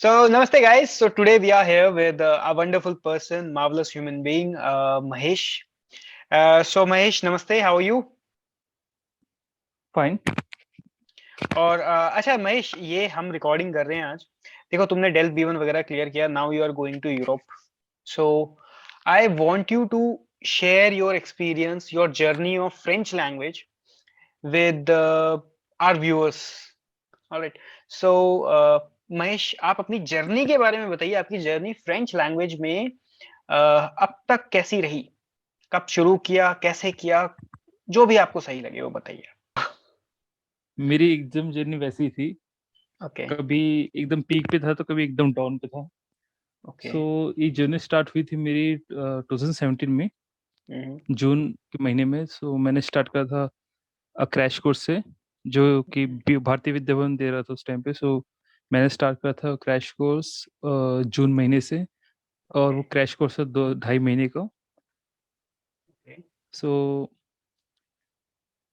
So, namaste, guys. So, today we are here with a wonderful person, marvelous human being, Mahesh. Mahesh, namaste. How are you? Fine. और अच्छा महेश, ये हम recording कर रहे हैं आज। देखो, तुमने डेल B1 वगैरह क्लियर किया, now you are going to Europe. So I want you to share your experience, your journey of French language with our viewers. All right. So, Mahesh, आप अपनी जर्नी के बारे में बताइए। आपकी जर्नी फ्रेंच लैंग्वेज में अब तक कैसी रही? कब शुरू किया, कैसे किया? जो भी आपको सही लगे वो बताइए। मेरी एग्जाम जर्नी वैसी थी, ओके। कभी एकदम पीक पे था तो कभी एकदम डाउन पे था। ओके। सो ये जर्नी स्टार्ट हुई थी मेरी 2017 में, हम्म। जून के महीने में। सो मैंने स्टार्ट करा था क्रैश कोर्स से, जो कि भारतीय विद्या भवन दे रहा था उस टाइम पे। सो मैंने स्टार्ट करा था क्रैश कोर्स जून महीने से, और ओके। वो क्रैश कोर्स था 2-2.5 महीने का। Okay. So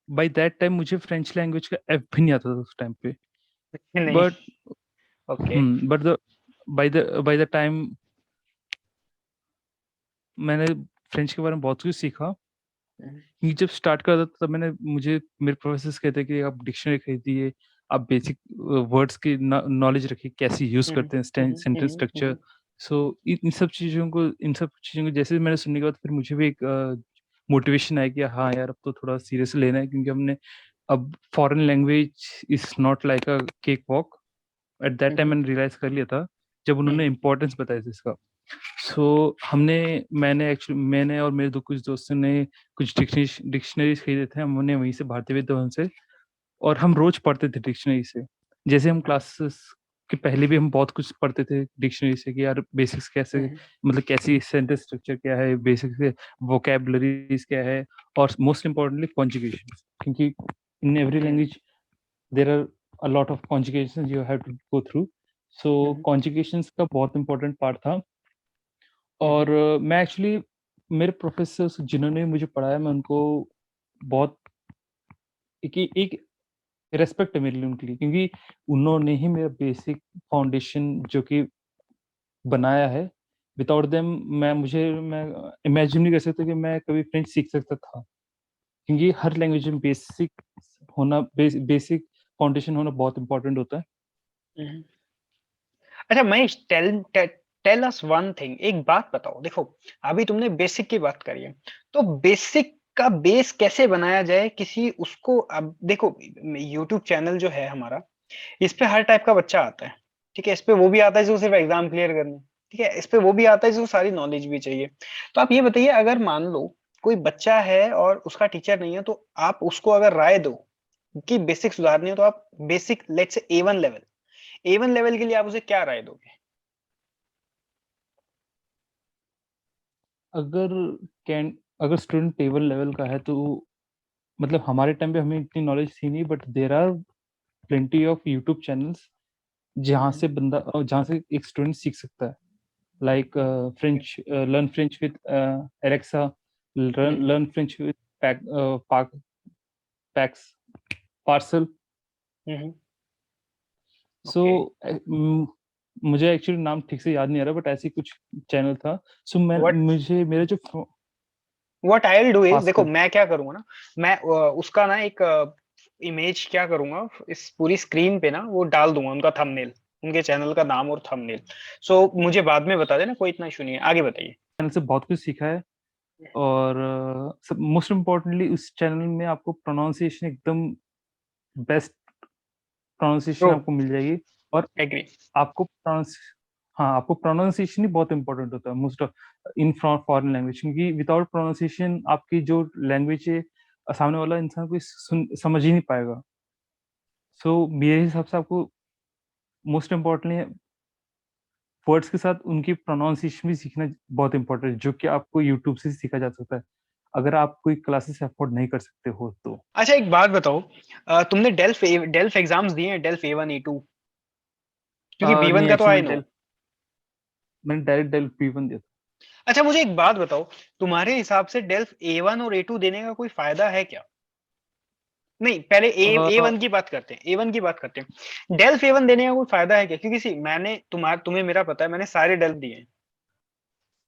by that time मुझे फ्रेंच लैंग्वेज का एफ भी नहीं आता था उस टाइम पे। नहीं। But okay. But the by the time मैंने फ्रेंच के बारे में बहुत कुछ सीखा। क्योंकि जब स्टार्ट करा था तब मुझे मेरे प्रोफेसर्स कहते कि आप डिक्शनरी खरीदिए, आप बेसिक वर्ड्स की नॉलेज रखिए, कैसे यूज करते हैं सेंटेंस स्ट्रक्चर। सो इन सब चीज़ों को जैसे मैंने सुनने के बाद फिर मुझे भी एक मोटिवेशन आया कि हाँ यार, अब तो थोड़ा सीरियस लेना है, क्योंकि हमने अब foreign language is not like a cake walk. At that time मैंने रियलाइज कर लिया था जब उन्होंने इम्पोर्टेंस बताया था इसका। सो मैंने और मेरे कुछ दोस्तों ने कुछ डिक्शनरीज खरीदे थे हमने वहीं से, भारतीय विद्या भवन से। और हम रोज पढ़ते थे डिक्शनरी से। जैसे हम क्लासेस के पहले भी हम बहुत कुछ पढ़ते थे डिक्शनरी से कि यार बेसिक्स कैसे, मतलब कैसी सेंटेंस स्ट्रक्चर क्या है, बेसिक्स वोकैबुलरीज क्या है, और मोस्ट इम्पोर्टेंटली कॉन्जुगेशन। क्योंकि in every language there are a lot of conjugation you have to go through. So conjugation का बहुत इंपॉर्टेंट पार्ट था। और मैं एक्चुअली मेरे प्रोफेसर्स जिन्होंने मुझे पढ़ाया, मैं उनको बहुत एक रिस्पेक्ट है मेरे लिए उनके लिए, क्योंकि उन्होंने ही मेरा बेसिक फाउंडेशन जो कि बनाया है। विदाउट देम मैं इमेजिन नहीं कर सकता कि मैं कभी फ्रेंच सीख सकता था। क्योंकि हर लैंग्वेज में बेसिक फाउंडेशन होना बहुत इंपॉर्टेंट होता है। अच्छा Mahesh, tell tell us one thing. एक बात बताओ, देखो अभी तुमने बेसिक की बात करी है, तो बेसिक का बेस कैसे बनाया जाए किसी उसको। अब देखो, यूट्यूब चैनल जो है हमारा, इस पे हर टाइप का बच्चा आता है। ठीक है, इस पे वो भी आता है जो सिर्फ एग्जाम क्लियर करना है। ठीक है, इस पे वो भी आता है जो सारी नॉलेज भी चाहिए। तो आप ये बताइए, अगर मान लो कोई बच्चा है और उसका टीचर नहीं है, तो आप उसको अगर राय दो कि बेसिक सुधारनी हो, तो आप basic let's say A one level के लिए आप उसे क्या राय दोगे? अगर कैन अगर स्टूडेंट टेबल लेवल का है तो, मतलब हमारे टाइम पे हमें इतनी नॉलेज थी नहीं, but there are plenty of YouTube channels जहाँ से एक स्टूडेंट सीख सकता है। Like French, learn French with Alexa, learn French with pax parcel. So okay. मुझे एक्चुअली नाम ठीक से याद नहीं आ रहा, बट ऐसी कुछ चैनल था। सो मैं व्हाट मुझे मेरे जो what I will do is, देखो पास्कल। मैं क्या करूंगा ना, मैं उसका ना एक इमेज क्या करूंगा, इस पूरी स्क्रीन पे ना वो डाल दूंगा, उनका थंबनेल, उनके चैनल का नाम और थंबनेल। सो मुझे बाद में बता देना, कोई इतना इशू नहीं है, आगे बताइए। चैनल से बहुत कुछ सीखा है। और सब मोस्ट इम्पोर्टेंटली उस चैनल में आपको प्रोनाउंसिएशन एकदम बेस्ट ट्रू। प्रोनाउंसिएशन आपको मिल जाएगी। और एग्री। आपको प्रोनाउंस हाँ, आपको प्रोनाउंसिएशन ही बहुत इंपॉर्टेंट होता है मोस्ट इन फॉरेन लैंग्वेज, क्योंकि विदाउट प्रोनाउंसिएशन आपकी जो लैंग्वेज है सामने वाला इंसान कोई समझ ही नहीं पाएगा। सो मेरे हिसाब से आपको मोस्ट इम्पोर्टेंटली वर्ड्स के साथ उनकी प्रोनाउंसिएशन भी सीखना बहुत इंपॉर्टेंट है, जो कि आपको यूट्यूब से सीखा जा सकता है अगर आप कोई क्लासेस अफोर्ड नहीं कर सकते हो तो। अच्छा एक बात बताओ, तुमने डेल्फ एग्जाम्स दिए हैं, डेल्फ A1 A2? क्योंकि B1 नहीं, का तो एक्चुअली आई नो। मैंने डायरेक्ट डेल P1 दिया अच्छा मुझे एक बात बताओ, तुम्हारे हिसाब से डेल्फ A1 और A2 देने का कोई फायदा है क्या? नहीं, पहले अ, A1 की बात करते हैं, A1 की बात करते हैं। डेल्फ A1 देने का कोई फायदा है क्या? क्योंकि सी मैंने तुम्हें मेरा पता है, मैंने सारे डेल्फ दिए हैं,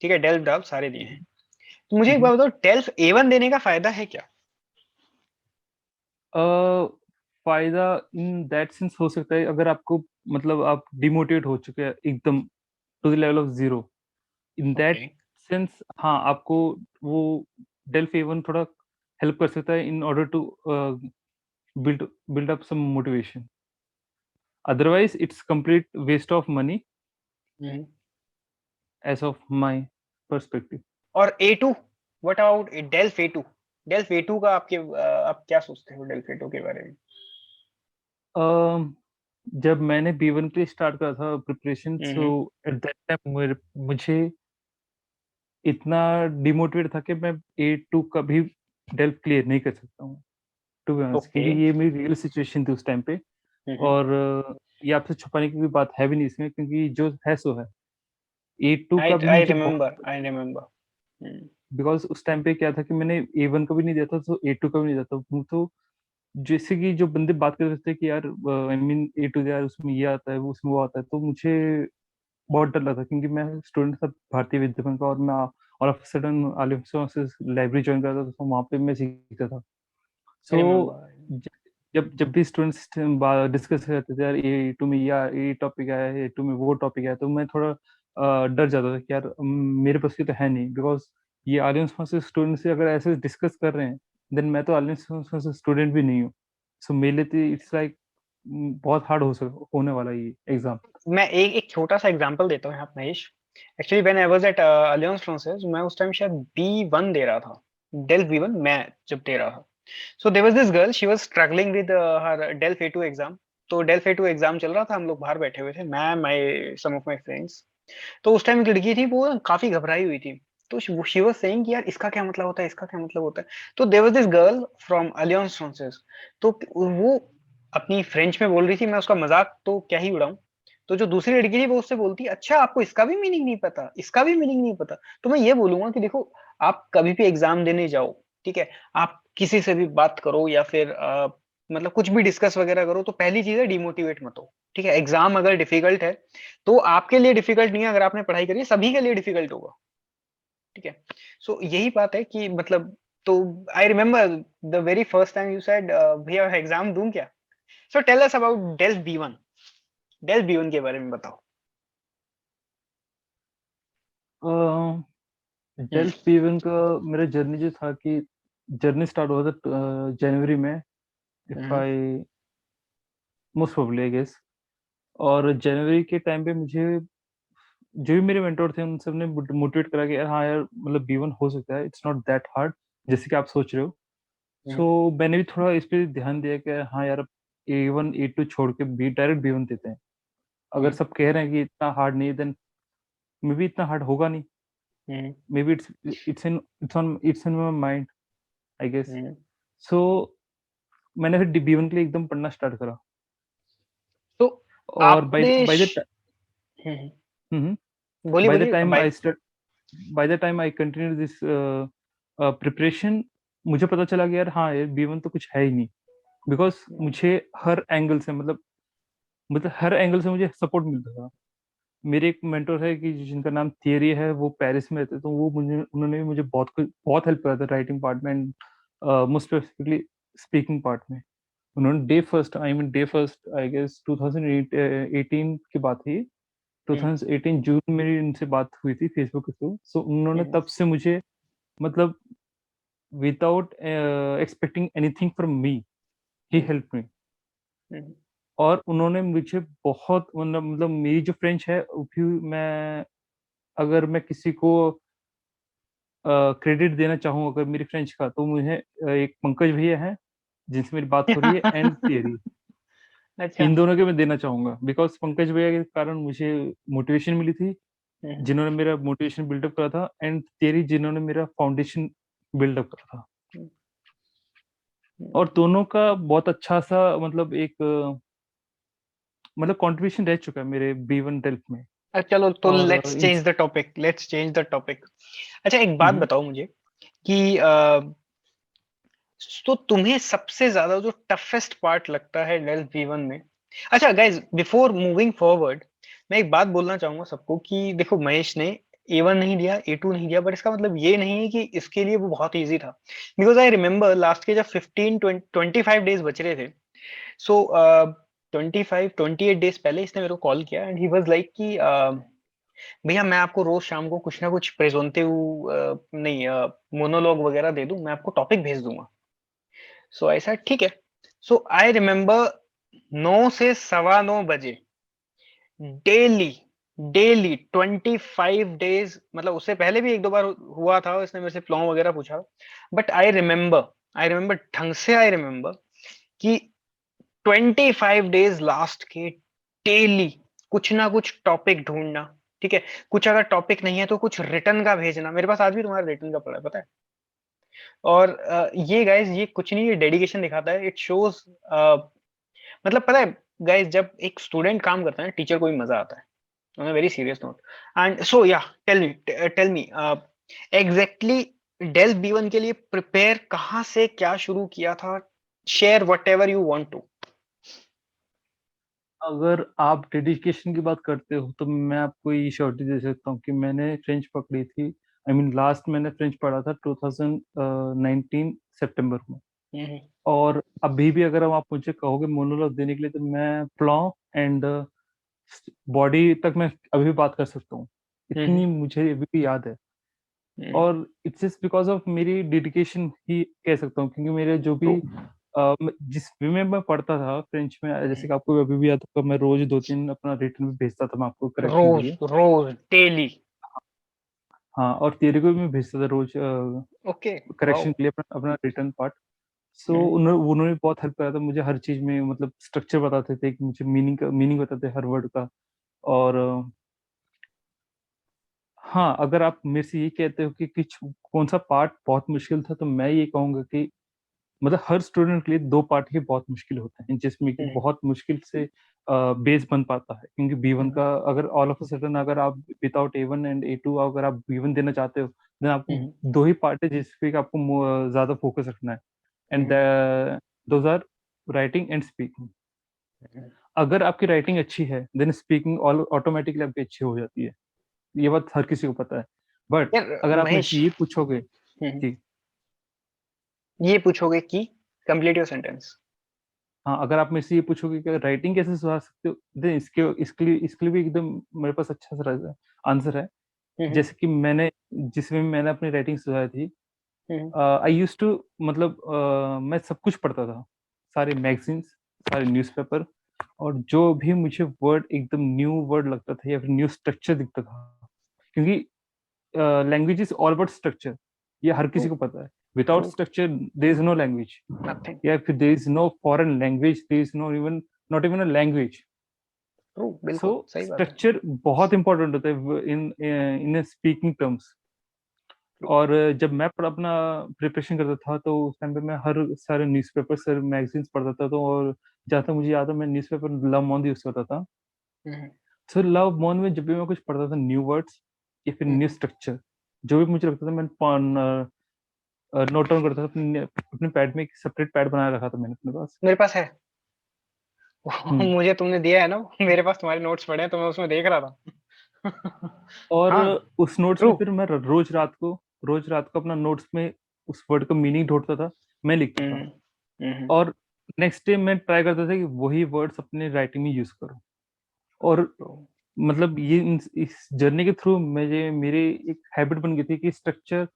ठीक है, डेल्फ डाल्फ सारे दिए हैं। तो मुझे एक हम्म, बात बताओ, डेल्फ A1 देने का फायदा है क्या? अ, फायदा इन दैट सेंस हो सकता है अगर आपको मतलब आप डिमोटिवेट हो चुके हैं एकदम to the level of zero, in okay. That sense हाँ आपको वो डेल्फ ए वन थोड़ा हेल्प कर सकता है in order to build build up some motivation, otherwise it's complete waste of money hmm. As of my perspective. और A2, what about delve A2? Delve A2 का आप क्या सोचते हो डेल्फ A2 के बारे में? जब मैंने B1 के लिए स्टार्ट करा था preparation, so hmm. At that time मुझे इतना डिमोटिवेट था कि मैं A2 कभी डेल्फ क्लियर नहीं कर सकता हूँ टू बी ऑनेस्ट, ओके। क्योंकि ये मेरी रियल सिचुएशन थी उस टाइम पे। हम्म। और ये आपसे छुपाने की कोई बात है भी नहीं इसमें, क्योंकि जो है सो है। A2 आई का भी आई मुझे रिमेम्बर, बहुत, आई रिमेम्बर। हम्म। बिकॉज़ उस टाइम पे क्या था कि मैंने A1 का भी नहीं दिया था, तो A2 का भी नहीं दिया था। वो तो जैसे कि जो बंदे बात कर रहे थे कि यार आई मीन A2 यार उसमें ये आता है, वो उसमें वो आता है, तो मुझे बहुत डर लगा, क्योंकि मैं स्टूडेंट था भारतीय विद्या भवन का, और मैं ऑल ऑफ अ सडन आलिम्स से लाइब्रेरी जॉइन करता था, तो वहाँ पे मैं सीखता था। आई सो रिमेम्बर। ज जब जब भी स्टूडेंट्स डिस्कस करते थे यार A2 में ये टॉपिक आया है, A2 में वो टॉपिक आया है, तो मैं थोड़ा डर जाता था कि यार मेरे बस की तो है नहीं, बिकॉज़ ये आलिम्स से स्टूडेंट से अगर ऐसे डिस्कस कर रहे हैं, देन मैं तो आलिम्स से स्टूडेंट भी नहीं हूँ। सो मेरे लिए तो इट्स लाइक बहुत हार्ड होने वाला है ये एग्ज़ाम। मैं एक एक छोटा सा एग्जांपल देता हूँ यहाँ पे Mahesh. Actually when I was at Alliance Francaise, मैं उस टाइम शायद B1 दे रहा था, डेल्फ B1 मैं जब दे रहा था। So there was this girl, she was struggling with her DELF A2 exam. तो डेल्फ A2 एग्जाम चल रहा था, हम लोग बाहर बैठे हुए थे, मैं my some of my friends. तो उस टाइम एक लड़की थी, वो काफी घबराई हुई थी। तो शी वाज सेइंग कि यार इसका क्या मतलब होता है, इसका क्या मतलब होता है। तो there was this girl from Alliance Francaise. तो वो अपनी फ्रेंच में बोल रही थी, मैं उसका मजाक तो क्या ही उड़ाऊं। तो जो दूसरी लड़की थी वो उससे बोलती, अच्छा आपको इसका भी मीनिंग नहीं पता, इसका भी मीनिंग नहीं पता। तो मैं ये बोलूंगा कि देखो, आप कभी भी एग्जाम देने जाओ, ठीक है, आप किसी से भी बात करो या फिर मतलब कुछ भी डिस्कस वगैरह करो, तो पहली चीज है डिमोटिवेट मत हो। ठीक है, एग्जाम अगर डिफिकल्ट है तो आपके लिए डिफिकल्ट नहीं है, अगर आपने पढ़ाई करी है सभी के लिए डिफिकल्ट होगा। ठीक है। सो यही बात है कि मतलब, तो I remember the very first time you said भैया एग्जाम दूं क्या। So tell us about DELF B1, DELF B1 के बारे में बताओ। अ, हम्म। डेल्फ B1 का मेरा जर्नी जो था कि जर्नी स्टार्ट हुआ था जनवरी में, if hmm. I most probably I guess. और जनवरी के टाइम पे मुझे जो भी मेरे मेंटर थे उन सब ने मोटिवेट करा कि यार हाँ यार मतलब B1 हो सकता है, इट्स नॉट दैट हार्ड जैसे कि आप सोच रहे हो। हम्म। सो मैंने भी थोड़ा इस पे ध्यान दिया कि हाँ यार A1 A2 छोड़ के बी डायरेक्ट B1 देते हैं। अगर हम्म। सब कह रहे हैं कि इतना हार्ड नहीं है, देन मे बी इतना हार्ड होगा नहीं। Hmm. Maybe it's in my mind I guess. Hmm. So मैंने फिर B1 के लिए एकदम पढ़ना स्टार्ट करा। तो और आपने बाय द हम्म। हम्म बोलिए by the बोलिए time by. I start by the time I continued this preparation, मुझे पता चला कि यार हाँ यार B1 तो कुछ है ही नहीं, बिकॉज मुझे हर एंगल से मतलब हर एंगल से मुझे सपोर्ट मिलता था। मेरे एक मेंटर है कि जिनका नाम थियरी है, वो पेरिस में रहते, तो वो मुझे उन्होंने भी मुझे बहुत हेल्प करा था राइटिंग पार्ट में, and most specifically speaking part में। उन्होंने डे फर्स्ट आई गेस 2018 की बात थी। हम्म। 2018 जून में मेरी उनसे बात हुई थी फेसबुक के थ्रू। सो उन्होंने हम्म। तब से मुझे मतलब without expecting anything from me, he hmm. Help me. Hmm. और उन्होंने मुझे बहुत मतलब मेरी जो फ्रेंच है वो भी, मैं अगर मैं किसी को क्रेडिट देना चाहूँ अगर मेरी फ्रेंच का, तो मुझे एक पंकज भैया हैं जिनसे मेरी बात हो रही है, एंड थियरी। अच्छा। इन दोनों के मैं देना चाहूंगा, बिकॉज पंकज भैया के कारण मुझे मोटिवेशन मिली थी, हम्म। जिन्होंने मेरा मोटिवेशन बिल्डअप करा था, एंड थियरी जिन्होंने मेरा फाउंडेशन बिल्डअप करा था। हम्म। और दोनों का बहुत अच्छा सा मतलब एक मतलब कंट्रीब्यूशन रह चुका है मेरे B1 डेल्फ में। चलो तो और लेट्स चेंज द टॉपिक, अच्छा एक बात हम्म, बताओ मुझे कि तो तुम्हें सबसे ज्यादा जो टफेस्ट पार्ट लगता है डेल V1 में? अच्छा गाइज, बिफोर मूविंग फॉरवर्ड, मैं एक बात बोलना चाहूंगा सबको कि देखो, महेश ने A1 नहीं दिया, A2 नहीं दिया, बट इसका मतलब ये नहीं है कि इसके लिए वो बहुत इजी था। बिकॉज आई रिमेम्बर लास्ट के जब 25 डेज बच रहे थे, सो 28 डेज पहले इसने मेरे को कॉल किया एंड ही वाज लाइक कि भैया मैं आपको रोज शाम को कुछ ना कुछ प्रेजोंटिव, नहीं, मोनोलॉग वगैरह दे दूं, मैं आपको टॉपिक भेज दूंगा। सो ऐसा ठीक है। सो आई रिमेम्बर 9 से 9:15 बजे डेली, डेली 25 डेज, मतलब उससे पहले भी एक दो बार हुआ था, इसने मेरे से प्लॉन वगैरह पूछा, बट आई रिमेम्बर ढंग से, आई रिमेम्बर कि 25 डेज लास्ट के डेली कुछ ना कुछ टॉपिक ढूंढना। ठीक है, कुछ अगर टॉपिक नहीं है तो कुछ रिटर्न का भेजना। मेरे पास आज भी तुम्हारा रिटर्न का पड़ा है, पता है। और ये गाइस, ये कुछ नहीं, ये डेडिकेशन दिखाता है, इट शोज, मतलब पता है गाइस, जब एक स्टूडेंट काम करता है टीचर को भी मजा आता है, on a very serious note. And so yeah, tell me exactly DELF B1 के लिए प्रिपेयर कहाँ से क्या शुरू किया था? Share whatever you want to. अगर आप डेडिकेशन की बात करते हो तो मैं आपको ये श्योरिटी दे सकता हूँ कि मैंने फ्रेंच पकड़ी थी। आई मीन लास्ट मैंने फ्रेंच पढ़ा था 2019 सितंबर में। हम्म। और अभी भी अगर आप मुझे कहोगे मोनोलॉग देने के लिए, तो मैं प्लॉ एंड बॉडी तक मैं अभी भी बात कर सकता हूँ, हम्म। इतनी मुझे अभी भी याद है। हम्म। और इट्स जस्ट बिकॉज ऑफ मेरी डेडिकेशन ही कह सकता हूँ, क्योंकि मेरे जो ट्रू। भी जिस वे में मैं पढ़ता था फ्रेंच में, जैसे कि आपको अभी भी याद होगा, मैं रोज 2-3 अपना रिटर्न भी भेजता था मैं आपको करेक्शन के रोज लिए। रोज डेली। हाँ, और तेरे को भी मैं भेजता था रोज ओके। वाओ। करेक्शन के लिए अपना रिटर्न पार्ट। सो हम्म। उन्होंने बहुत हेल्प करा था मुझे हर चीज में, मतलब स्ट्रक्चर बताते थे कि मुझे मीनिंग बताते हर वर्ड का। और हाँ, अगर आप मेरे से ये कहते हो कि कुछ कौन सा पार्ट बहुत मुश्किल था, तो मैं ये कहूंगा कि मतलब हर स्टूडेंट के लिए 2 पार्ट ही बहुत मुश्किल होते हैं, जिसमें कि हम्म। बहुत मुश्किल से बेस बन पाता है। क्योंकि B1 हम्म। का अगर ऑल ऑफ अ सडन अगर आप विदाउट A1 एंड A2 अगर आप B1 देना चाहते हो, देन आपको हम्म। 2 ही पार्ट है जिस पे आपको ज्यादा फोकस रखना है। And hmm. Those are writing and speaking. Hmm. अगर आपकी राइटिंग अच्छी है, देन स्पीकिंग ऑटोमेटिकली आपकी अच्छी हो जाती है। ये बात हर किसी को पता है। बट यार अगर आप मेरे महेश, से ये पूछोगे हम्म, कि ये पूछोगे कि कंप्लीट योर सेंटेंस। हाँ, अगर आप मेरे से ये पूछोगे कि राइटिंग कैसे सुधार सकते हो, देन इसके लिए भी एकदम मेरे पास अच्छा सा आंसर है। हम्म। जैसे कि जिसमें मैंने अपनी राइटिंग सुधारी थी, हम्म। आई यूज्ड टू, मतलब मैं सब कुछ पढ़ता था, सारे मैगजीन्स, सारे न्यूज़पेपर, और जो भी मुझे वर्ड एकदम न्यू वर्ड लगता था या फिर न्यू स्ट्रक्चर दिखता था, क्योंकि language is all about structure, ये हर ट्रू। किसी को पता है। Without true. Structure there is no language, nothing. या फिर there is no foreign language, there is no even not even a language. True, so बिल्कुल सही बात है। स्ट्रक्चर बहुत इंपॉर्टेंट होता है इन स्पीकिंग टर्म्स। True। और जब मैं अपना प्रिपरेशन करता था, तो उस टाइम पे मैं हर सारे न्यूज़पेपर सारे मैगजीन्स पढ़ता था। तो और जहाँ तक मुझे याद है, मैं न्यूज़पेपर लव मोंद यूज करता था। हम्म। सो लव मोंद में जब भी मैं कुछ पढ़ता था, न्यू वर्ड्स या फिर न्यू हम्म। स्ट्रक्चर, जो भी मुझे लगता था, मैं नोट डाउन करता था अपने अपने पैड में। एक सेपरेट पैड बनाए रखा था मैंने अपने पास। मेरे पास है। हम्म। मुझे तुमने दिया है ना, मेरे पास तुम्हारे नोट्स पड़े हैं, तो मैं उसमें देख रहा था। और हाँ। उस नोट्स ट्रू। में फिर मैं रोज रात को अपना नोट्स में उस वर्ड का मीनिंग ढूंढता था, मैं लिखता था। हम्म। हम्म। और नेक्स्ट डे मैं ट्राई करता था कि वही वर्ड्स अपने राइटिंग में यूज करूं। और ट्रू। मतलब इस जर्नी के थ्रू मुझे मेरी एक हैबिट बन गई थी कि स्ट्रक्चर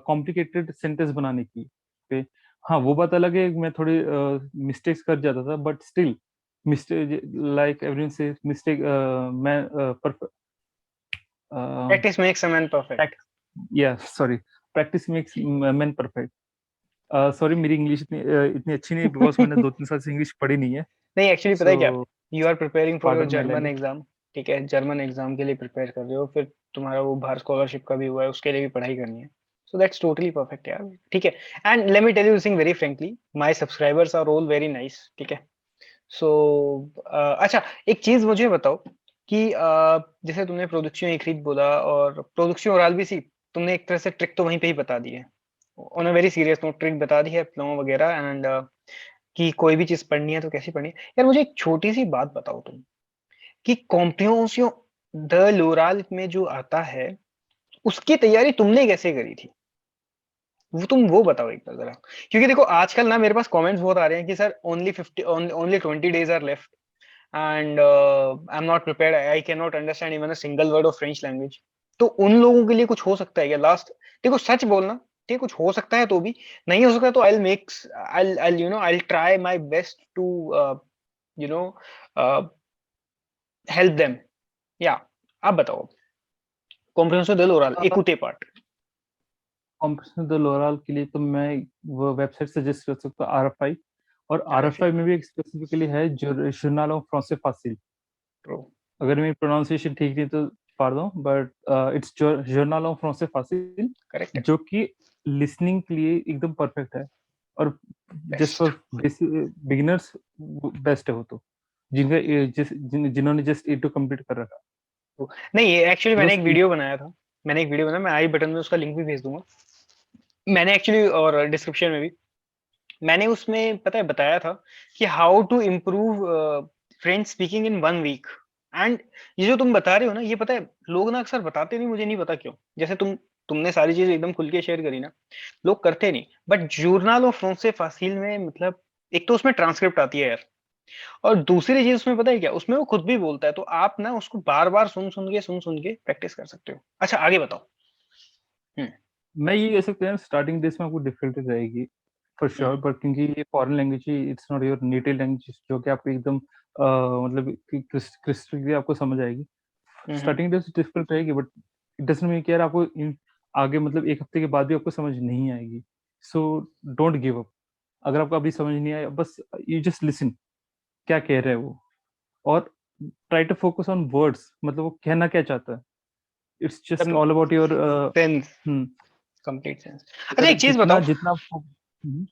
कॉम्प्लिकेटेड सेंटेंस बनाने की पे। हाँ, वो बात अलग है, मैं थोड़ी मिस्टेक्स कर जाता था, but still mistake, like everyone से मिस्टेक, मैं practice makes a man perfect. या sorry, practice makes man perfect. Sorry, मेरी इंग्लिश इतनी अच्छी नहीं है, बिकॉज मैंने 2-3 साल से इंग्लिश पढ़ी नहीं है। नहीं, एक्चुअली पता है क्या, so you are preparing for your pardon my German language. Exam. ठीक है, जर्मन एग्जाम के लिए प्रिपेयर कर रहे हो, फिर तुम्हारा वो बाहर स्कॉलरशिप का भी हुआ है, उसके लिए भी पढ़ाई करनी है। सो दैट्स टोटली परफेक्ट यार। ठीक है। And let me tell you thing very frankly, my subscribers are all very nice. ठीक है। सो अच्छा, एक चीज मुझे बताओ कि जैसे तुमने प्रोडक्शन एक्रीट बोला और प्रोडक्शन ओराल भी सी, तुमने एक तरह से ट्रिक तो वहीं पे ही बता दी है। On a very serious note trick बता दी है फ्लो वगैरह एंड कि कोई भी चीज पढ़नी है तो कैसी पढ़नी है। यार मुझे एक छोटी सी बात बताओ तुम, कि कॉम्प्रिहेंसियो द लोराल में जो आता है उसकी तैयारी तुमने कैसे करी थी, वो बताओ एक बार जरा। क्योंकि देखो आजकल ना मेरे पास कमेंट्स बहुत आ रहे हैं कि sir only 50 only 20 days are left and I am not prepared, I can not understand even a single word of French language. तो उन लोगों के लिए कुछ हो सकता है क्या लास्ट? देखो सच बोलना, ठीक है, कुछ हो सकता है तो भी, नहीं हो सकता तो I make I you know I try my best to you know help them. या आप बताओ, कॉम्प्रिहेंसिव दिल ओरल एकुटे पार्ट। कॉम्प्रेशन द लोराल के लिए तो मैं वो वेबसाइट सजेस्ट कर सकता हूँ, आरएफआई। और आरएफए, आरएफआई में भी एक स्पेसिफिकली है जो जर्नल ऑफ फ्रांसे फासिल। ट्रू, अगर मेरी प्रोनाउंसिएशन ठीक नहीं तो pardon, but it's journal of फ्रांसे Faasil, correct है, जो कि लिसनिंग के लिए एकदम परफेक्ट है। और just best. For beginners best है वो तो, जिन्होंने जस्ट ए टू कंप्लीट कर रखा। नहीं एक्चुअली मैंने बिकॉज एक वीडियो बनाया था, मैंने एक वीडियो बनाया, मैं आई बटन में उसका लिंक भी भेज दूंगा। मैंने एक्चुअली और डिस्क्रिप्शन में भी मैंने उसमें पता है बताया था कि how to improve French speaking in 1 week. एंड ये जो तुम बता रहे हो ना, ये पता है लोग ना अक्सर बताते नहीं, मुझे नहीं पता क्यों। जैसे तुमने सारी चीजें एकदम खुल के शेयर करी ना, लोग करते नहीं। बट जूर्नाल ऑफ फ्रांसे फासिल में मतलब एक तो उसमें ट्रांसक्रिप्ट आती है यार, और दूसरी चीज उसमें पता है क्या, उसमें वो खुद भी बोलता है, तो आप ना उसको बार बार सुन सुन के प्रैक्टिस कर सकते हो। अच्छा आगे बताओ। हम्म। मैं ये कह सकते हैं स्टार्टिंग डेज में आपको डिफिकल्टी रहेगी फॉर श्योर, हम्म। बट क्योंकि ये फॉरेन लैंग्वेज है, it's not your native language जो कि आपको एकदम मतलब क्रिस्टली आपको समझ आएगी। हम्म। स्टार्टिंग डेज डिफिकल्ट रहेगी, बट इट डजंट मीन कि यार आपको आगे मतलब एक हफ्ते के बाद भी आपको समझ नहीं आएगी। So don't give up. अगर आपको अभी समझ नहीं आया, बस यू जस्ट लिसन क्या कह रहे हैं वो, और try to focus on words, मतलब वो कहना क्या चाहता है। इट्स जस्ट मतलब all about your sense, complete sense. अच्छा अगर एक चीज बताओ। जितना हम्म,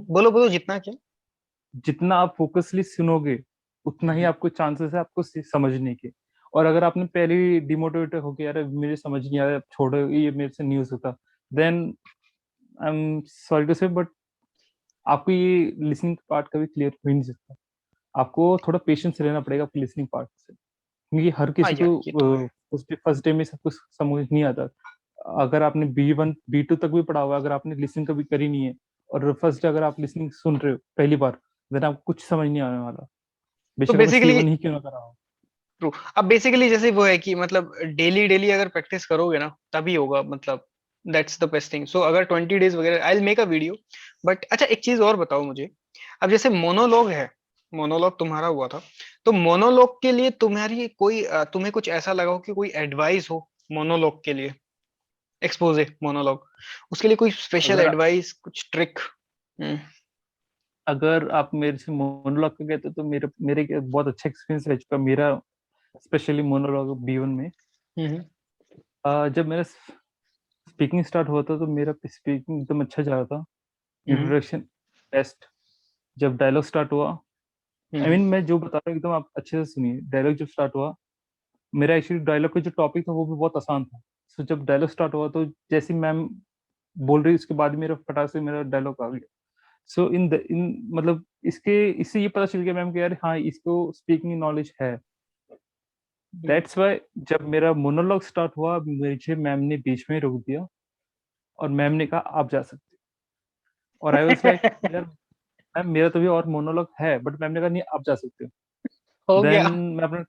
बोलो बोलो, जितना क्या? जितना आप फोकसली सुनोगे उतना ही हम्म। आपको चांसेस है आपको समझने के। और अगर आपने पहले ही डिमोटिवेट हो गया, यार मेरे समझ नहीं आया, छोड़ो ये मेरे से नहीं हो सकता, then I am sorry to say, but आपको ये लिसनिंग पार्ट कभी क्लियर हो ही नहीं सकता। आपको थोड़ा पेशेंस रहना पड़ेगा आपके लिसनिंग पार्ट से, क्योंकि हर हाँ किसी यार को ये तो है। फर्स्ट डे में सब कुछ समझ नहीं आता। अगर आपने B1 B2 तक भी पढ़ा हुआ है, अगर आपने लिसनिंग कभी करी नहीं है और फर्स्ट डे अगर आप लिसनिंग सुन रहे हो पहली बार, देन आपको कुछ समझ नहीं आने वाला, तो बेशक आपने बेसिकली C1 ही क्यों ना करा हो। ट्रू, अब बेसिकली जैसे वो है कि मतलब डेली डेली अगर प्रैक्टिस करोगे ना तभी होगा, मतलब दैट्स द बेस्ट थिंग। सो अगर 20 डेज वगैरह I will make a video. But अच्छा एक चीज और बताओ मुझे, अब जैसे मोनोलॉग है, मोनोलॉग तुम्हारा हुआ था, तो मोनोलॉग के लिए तुम्हारी कोई तुम्हें कुछ ऐसा लगा हो कि कोई एडवाइस हो मोनोलॉग के लिए, एक्सपोजे मोनोलॉग, उसके लिए कोई स्पेशल अगर एडवाइस, कुछ ट्रिक? हम्म। अगर आप मेरे से मोनोलॉग का कहते हो, तो मेरे मेरे के बहुत अच्छा एक्सपीरियंस रह चुका मेरा, स्पेशली मोनोलॉग B1 में। हम्म। जब मेरा स्पीकिंग स्टार्ट हुआ था तो मेरा स्पीकिंग एकदम अच्छा जा रहा था। हम्म। Introduction best. जब डायलॉग स्टार्ट हुआ, आई मीन हम्म। मैं जो बता रहा हूँ एकदम आप अच्छे से सुनिए। डायलॉग जब स्टार्ट हुआ, मेरा एक्चुअली डायलॉग का जो टॉपिक था वो भी बहुत आसान था। सो जब डायलॉग स्टार्ट हुआ तो जैसे मैम बोल रही उसके बाद मेरा फटाक से मेरा डायलॉग आ गया। सो इन मतलब इससे ये पता चल गया मैम कि यार हाँ इसको स्पीकिंग नॉलेज है। हम्म। दैट्स व्हाई जब मेरा मोनोलॉग स्टार्ट हुआ, मुझे मैम ने बीच में रोक दिया और मैम ने कहा आप जा सकते हो। और आई वाज लाइक यार मैम मेरा तो भी और मोनोलॉग है, बट मैम ने कहा नहीं आप जा सकते हो। हो देन गया। मैं अपना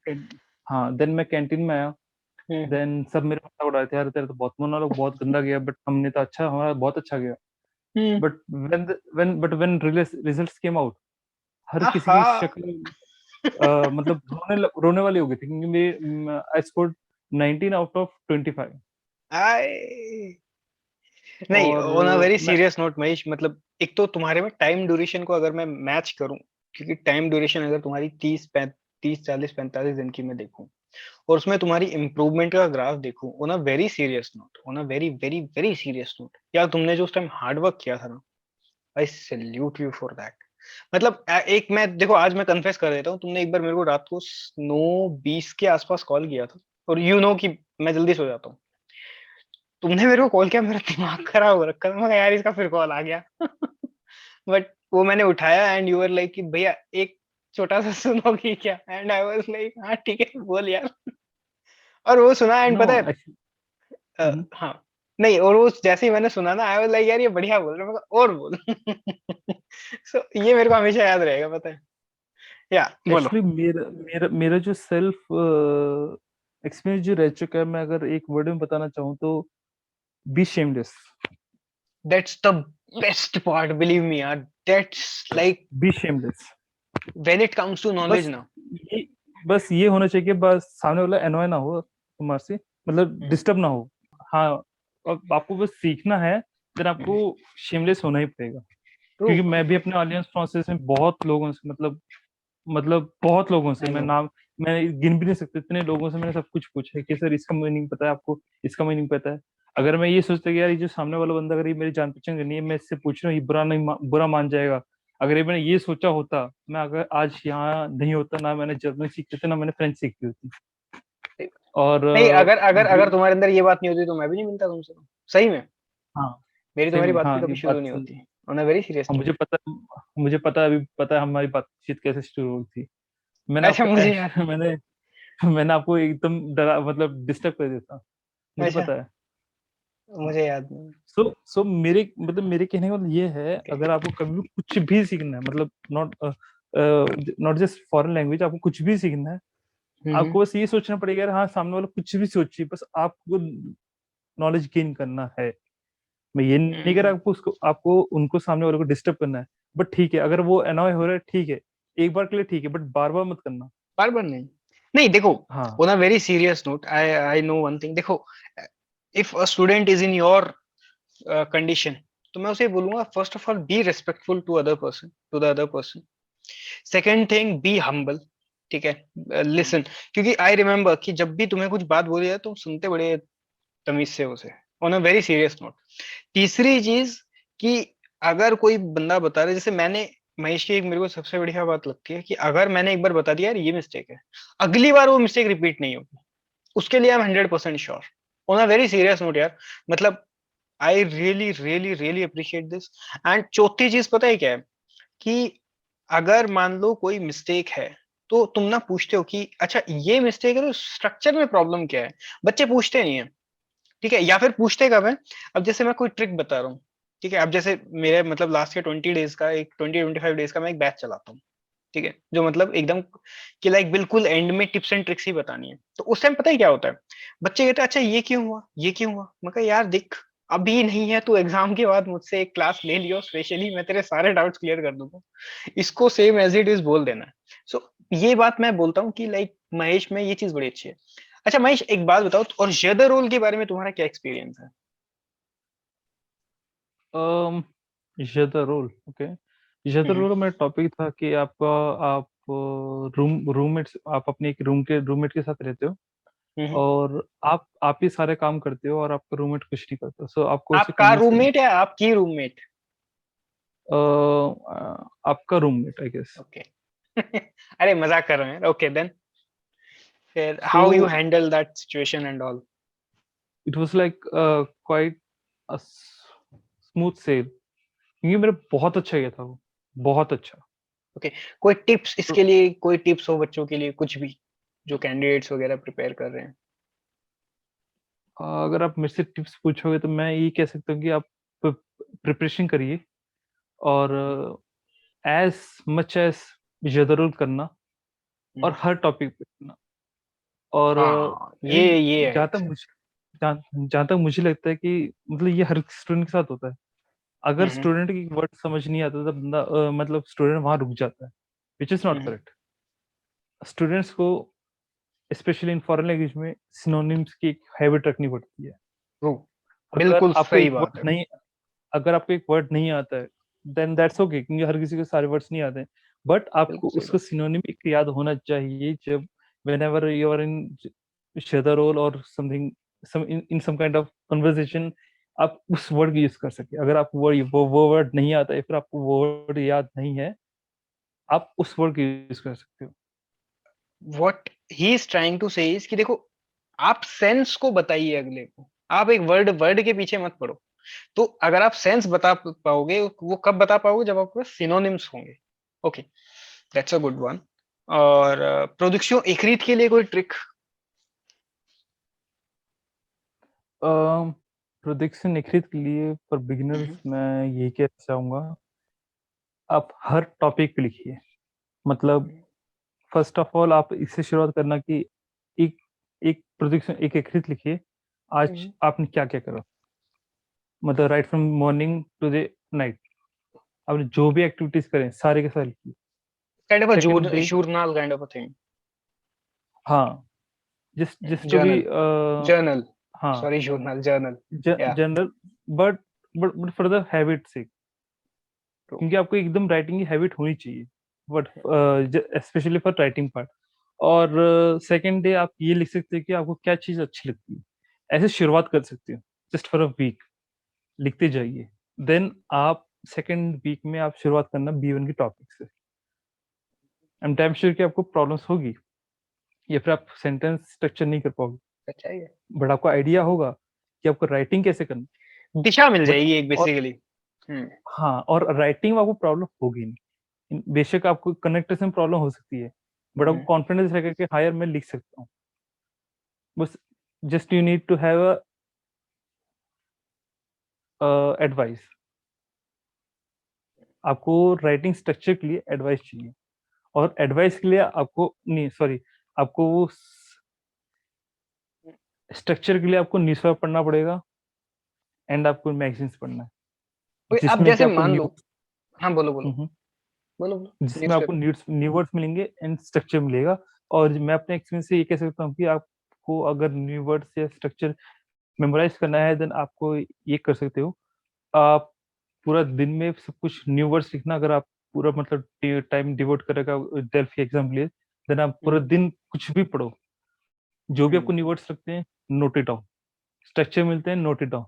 हाँ देन मैं कैंटीन में आया। हम्म। देन सब मेरे मजाक उड़ा रहे थे, यार तेरा तो बहुत मोनोलॉग बहुत गंदा गया, बट हमने तो अच्छा हमारा बहुत अच्छा गया। Hmm. But when results came out, हर किसी आहा। की शक्ल मतलब रोने वाली हो गई थी, क्योंकि मेरे आई स्कोर्ड 19 आउट ऑफ 25। आए नहीं, और ऑन अ वेरी मैं सीरियस नोट महेश, मतलब एक तो तुम्हारे में टाइम ड्यूरेशन को अगर मैं मैच करूं, क्योंकि टाइम ड्यूरेशन अगर तुम्हारी 30 40 45 दिन की मैं देखूं, और उसमें तुम्हारी इंप्रूवमेंट का ग्राफ देखूं, on a very serious note, on a very very very serious note, यार तुमने जो उस टाइम हार्ड वर्क किया था ना, आई सैल्यूट यू फॉर दैट। मतलब एक मैं देखो आज मैं कन्फेस कर देता हूँ, तुमने एक बार मेरे को रात को 9:20 के आसपास कॉल किया था, और यू नो कि मैं जल्दी सो जाता हूँ। तुमने मेरे को कॉल किया, मेरा दिमाग खराब हो रखा था, मैं कहा यार इसका फिर कॉल आ गया। बट वो मैंने उठाया एंड यू वर लाइक कि भैया एक छोटा सा सुनोगी क्या? एंड आई वाज लाइक हाँ ठीक है बोल यार। और वो सुना एंड नो पता है एक्चुअली। हाँ नहीं, और वो जैसे ही मैंने सुना ना आई वाज लाइक यार ये बढ़िया बोल रहा है, मैं कहा, और बोल। सो ये मेरे को हमेशा याद रहेगा, पता है। या बोलो। एक्चुअली मेरा मेरा मेरा जो सेल्फ एक्सपीरियंस जो रह चुका है, मैं अगर एक वर्ड में बताना चाहूँ तो be shameless. That's the best part, believe me यार। That's like be shameless. When it comes to knowledge बस ना। ये बस ये होना चाहिए कि बस सामने वाला एनॉय ना हो तुम्हारे से, मतलब डिस्टर्ब ना हो। हाँ, और आपको बस सीखना है, देन आपको शेमलेस होना ही पड़ेगा। ट्रू। क्योंकि मैं भी अपने ऑडियंस प्रोसेस में बहुत लोगों से, मतलब बहुत लोगों से, आई नो। मैं गिन भी नहीं सकता, इतने लोगों से मैंने सब कुछ पूछा है कि सर इसका मीनिंग पता है आपको, इसका मीनिंग पता है। अगर मैं ये सोचता कि यार ये जो सामने वाला बंदा, अगर ये मेरी जान पहचान करनी है, मैं इससे पूछ रहा हूँ, ये बुरा मान जाएगा। अगर ये मैंने ये सोचा होता, मैं अगर आज यहाँ नहीं होता, ना मैंने जर्मन सीखी थी, ना मैंने फ्रेंच सीखी होती। और नहीं, अगर अगर ये अगर तुम्हारे अंदर ये बात नहीं होती तो मैं भी नहीं मिलता तुमसे, सही में। हाँ, मेरी सही तुम्हारी में, बात भी हाँ, कभी ये शुरू बात नहीं सही होती, है। ऑन अ वेरी सीरियस और नोट। मुझे पता अभी पता है हमारी बातचीत कैसे शुरू हुई थी। मैंने अच्छा आपको मुझे याद। मैंने मैंने आपको एकदम डरा, मतलब डिस्टर्ब कर दिया था, मुझे अच्छा पता है। हाँ। मुझे याद नहीं। सो मेरे कहने का मतलब ये है, ओके। अगर आपको कभी भी कुछ भी सीखना है, मतलब नॉट जस्ट फॉरेन लैंग्वेज, आपको कुछ भी सीखना है, हम्म। आपको बस ये सोचना पड़ेगा यार, हाँ सामने वाला कुछ भी सोचिए, बस आपको नॉलेज गेन करना है। मैं ये नहीं कह रहा हम्म। आपको उसको आपको उनको सामने वाले को डिस्टर्ब करना है, बट ठीक है, अगर वो अनॉय हो रहा है, ठीक है, एक बार के लिए ठीक है, बट बार बार मत करना। बार बार नहीं। नहीं देखो, हाँ। On a very serious note, I I know one thing. देखो, if a student is in your condition, तो मैं उसे बोलूंगा first of all be respectful to other person, to the other person. Second thing, be humble. ठीक है, listen. क्योंकि I remember कि जब भी तुम्हें कुछ बात बोली जाए तुम सुनते बड़े तमीज से उसे, on a very serious note. तीसरी चीज कि अगर कोई बंदा बता रहा है, जैसे मैंने महेश की एक मेरे को सबसे बढ़िया बात लगती है कि अगर मैंने एक बार बता दिया यार ये मिस्टेक है, अगली बार वो मिस्टेक रिपीट नहीं होगी, उसके लिए I am 100% sure. On a very serious note यार, मतलब I really really really appreciate this. And चौथी चीज पता है क्या है, कि अगर मान लो कोई मिस्टेक है, तो तुम ना पूछते हो कि अच्छा ये मिस्टेक है तो स्ट्रक्चर में प्रॉब्लम क्या है। बच्चे पूछते नहीं है, ठीक है, या फिर पूछते कब है, अब जैसे मैं कोई ट्रिक बता रहा हूँ, ठीक है, अब जैसे मेरे मतलब लास्ट के 20 डेज का, एक 20-25 डेज का मैं एक बैच चलाता हूँ, ठीक है, जो मतलब एकदम कि लाइक बिल्कुल एंड में टिप्स एंड ट्रिक्स ही बतानी है। तो उस टाइम पता है क्या होता है, बच्चे कहते हैं अच्छा ये क्यों हुआ, ये क्यों हुआ। मैं कहा यार देख, अभी नहीं है तो एग्जाम के बाद मुझसे एक क्लास ले लियो स्पेशली, मैं तेरे सारे डाउट्स क्लियर कर दूंगा, इसको सेम एज इट इज बोल देना है। सो ये बात मैं बोलता हूँ कि लाइक महेश में ये चीज बड़ी अच्छी है। अच्छा महेश एक बात बताओ, और जेडर रोल के बारे में तुम्हारा क्या एक्सपीरियंस है? um ज्यादा रोल, ओके। ज्यादा हम्म। रोल का मेरा टॉपिक था कि आप रूममेट्स, आप अपने एक रूममेट के साथ रहते हो, हम्म। और आप ही सारे काम करते हो, और आपका रूममेट कुछ नहीं करता, सो आपको उसे आपका कन्विंस करना। रूममेट या आपकी रूममेट? आपका रूममेट, आई गेस। ओके। अरे मजाक कर रहे हैं, ओके देन, फिर so how you handle that situation and all? It was like quite smooth sail, क्योंकि मेरा बहुत अच्छा गया था वो, बहुत अच्छा। ओके, कोई टिप्स तो इसके लिए, कोई टिप्स हो बच्चों के लिए, कुछ भी जो कैंडिडेट्स वगैरह प्रिपेयर कर रहे हैं? अगर आप मेरे से टिप्स पूछोगे तो मैं ये कह सकता हूँ कि आप प्रिपरेशन करिए, और एज मच एज जरूर करना, और हम्म। हर टॉपिक पे करना। और हाँ ये है जहाँ तक अच्छा। मुझे जहाँ जहाँ तक मुझे लगता है कि मतलब ये हर स्टूडेंट के साथ होता है, अगर हम्म। स्टूडेंट की वर्ड समझ नहीं आता तो बंदा मतलब स्टूडेंट वहां रुक जाता है, which is not hmm. Correct. Students को स्पेशली इन फॉरेन लैंग्वेज में सिनोनिम्स की एक हैबिट रखनी पड़ती है। ट्रू। अगर बिल्कुल आपको सही एक बात वर्ड है। नहीं अगर आपको एक वर्ड नहीं आता है, देन दैट्स ओके, क्योंकि हर किसी को सारे वर्ड्स नहीं आते हैं, बट आपको बिल्कुल सही उसका बात। सिनोनिम एक याद होना चाहिए, जब whenever you are in other role or something, in some kind of conversation, आप उस वर्ड को यूज कर सके। अगर आपको वो वर्ड नहीं आता है, फिर आपको वो वर्ड याद नहीं है, आप उस वर्ड को यूज कर सकते हो। What he is trying to say is कि देखो, आप सेंस को बताइए अगले को, आप एक वर्ड वर्ड के पीछे मत पड़ो। तो अगर आप सेंस बता पाओगे, वो कब बता पाओगे जब आपके पास सिनोनिम्स होंगे। Okay, that's a good one. और प्रोडक्शन एकरीत के लिए कोई ट्रिक? प्रोडक्शन निखरित के लिए फॉर बिगिनर्स मैं यही कहना चाहूंगा, आप हर टॉपिक पे लिखिए। मतलब फर्स्ट ऑफ ऑल आप इससे शुरुआत करना कि एक एक प्रोडक्शन एक एकरित लिखिए, आज आपने क्या क्या करा। मतलब right from morning to the night आपने जो भी एक्टिविटीज करें सारे के सारे लिखिए। Kind of a second day, journal kind of a thing. हाँ, जिस टू बी, जर्नल, जर्नल, हाँ, सॉरी, जर्नल, जर्नल। या general, but but for the habit से, क्योंकि आपको एकदम राइटिंग की हैबिट होनी चाहिए, but specially for writing part. और सेकेंड डे आप ये लिख सकते हैं कि आपको क्या चीज अच्छी लगती है, ऐसे शुरुआत कर सकते हो जस्ट फॉर अ वीक, लिखते जाइए। देन आप सेकेंड वीक में आप शुरुआत करना B1 के टॉपिक से। आई एम टाइम श्योर कि आपको प्रॉब्लम्स होगी या फिर आप सेंटेंस स्ट्रक्चर नहीं कर पाओगे, अच्छा ही है, बट आपको आइडिया होगा कि आपको राइटिंग कैसे करना। दिशा मिल बट जाएगी एक और बेसिकली। हम्म। हाँ, और राइटिंग में आपको प्रॉब्लम होगी नहीं। बेशक आपको कनेक्टेशन में प्रॉब्लम हो सकती है, बट आपको हम्म। कॉन्फिडेंस रहेगा कि हाँ यार मैं लिख सकता हूँ। बस just you need to have advice. आपको राइटिंग स्ट्रक्चर के लिए एडवाइस चाहिए, और एडवाइस के लिए आपको नहीं, सॉरी, आपको वो स्ट्रक्चर के लिए आपको न्यूज़पेपर पढ़ना पड़ेगा, एंड आपको मैगजीन्स पढ़ना है कोई अब जिसमें कि जैसे आपको मान लो, न्यूज़, हाँ बोलो बोलो, बोलो बोलो। जिसमें आपको न्यूज़पेपर। न्यू वर्ड्स मिलेंगे एंड स्ट्रक्चर मिलेगा। और मैं अपने एक्सपीरियंस से ये कह सकता हूँ कि आपको अगर न्यू वर्ड्स या स्ट्रक्चर मेमोराइज करना है, देन आपको ये कर सकते हो। आप पूरा दिन में सब कुछ न्यू वर्ड्स लिखना, अगर आप पूरा मतलब टाइम डिवोट करेगा डेल्फी एग्जाम के लिए, देन आप पूरा हम्म। दिन कुछ भी पढ़ो, जो भी हम्म। आपको न्यू वर्ड्स लगते हैं नोट इट डाउन, स्ट्रक्चर मिलते हैं नोट इट डाउन।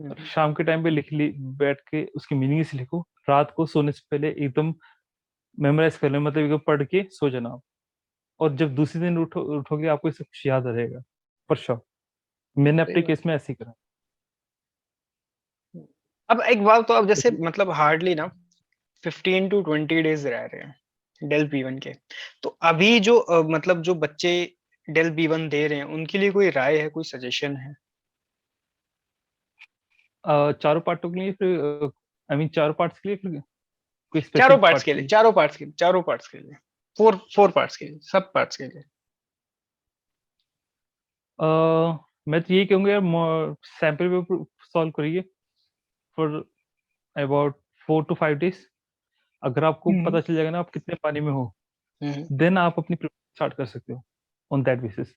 और हम्म। शाम के टाइम पे लिख ली बैठ के उसकी मीनिंग से लिखो, रात को सोने से पहले एकदम मेमोराइज कर लो, मतलब एकदम पढ़ के सो जाना आप। और जब दूसरे दिन उठोगे आपको ये सब कुछ याद रहेगा, फॉर श्योर। मैंने सही अपने बात। केस में ऐसे ही करा। अब एक बात तो, अब जैसे लेकिन मतलब हार्डली ना 15 to 20 डेज रह रहे हैं डेल P1 के। तो अभी जो मतलब जो बच्चे डेल B1 दे रहे हैं उनके लिए कोई राय है, कोई सजेशन है? चारों पार्टों के लिए फिर, आई मीन चारों पार्ट्स के लिए फिर कोई चारों स्पेसिफिक पार्ट्स पार्ट के के लिए, लिए। चारों पार्ट्स के लिए, चारों पार्ट्स के लिए, फोर फोर पार्ट्स के लिए, सब पार्ट्स के लिए। मैं तो ये कहूंगा यार, सैंपल पेपर सॉल्व करिए फॉर अबाउट 4 to 5 days। अगर आपको हम्म। पता चल जाएगा ना आप कितने पानी में हो, हम्म। देन आप अपनी प्रिपरेशन स्टार्ट कर सकते हो ऑन दैट बेसिस।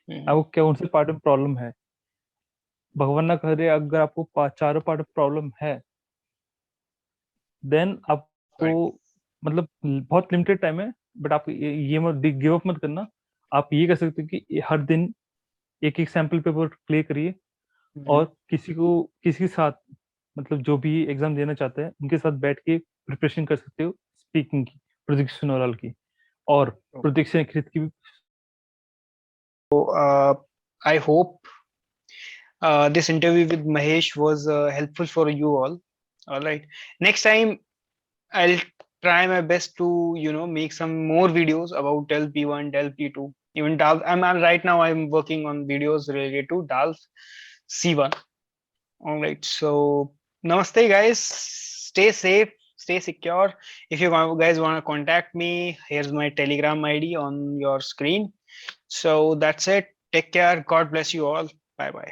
हम्म। आपको कौन से पार्ट में प्रॉब्लम है, भगवान ना करे अगर आपको चारों पार्ट में प्रॉब्लम है, देन आपको राइट। मतलब बहुत लिमिटेड टाइम है, बट आप ये मत गिव अप मत करना। आप ये कर सकते हो कि हर दिन एक एक सैंपल पेपर प्ले करिए, और किसी के साथ, मतलब जो भी एग्जाम देना चाहते हैं उनके साथ बैठ के प्रिपरेशन कर सकते हो, स्पीकिंग की, प्रोजेक्शन ओरल की, और प्रोजेक्शन खरीद की भी। I hope this interview with Mahesh was helpful for you all. All right. Next time, I'll try my best to make some more videos about Del P1, Del P2, even DALS. Right now I'm working on videos related to DALS C1. All right. So namaste, guys. Stay safe. Stay secure. If you guys want to contact me, here's my Telegram ID on your screen. So that's it. Take care. God bless you all. Bye bye.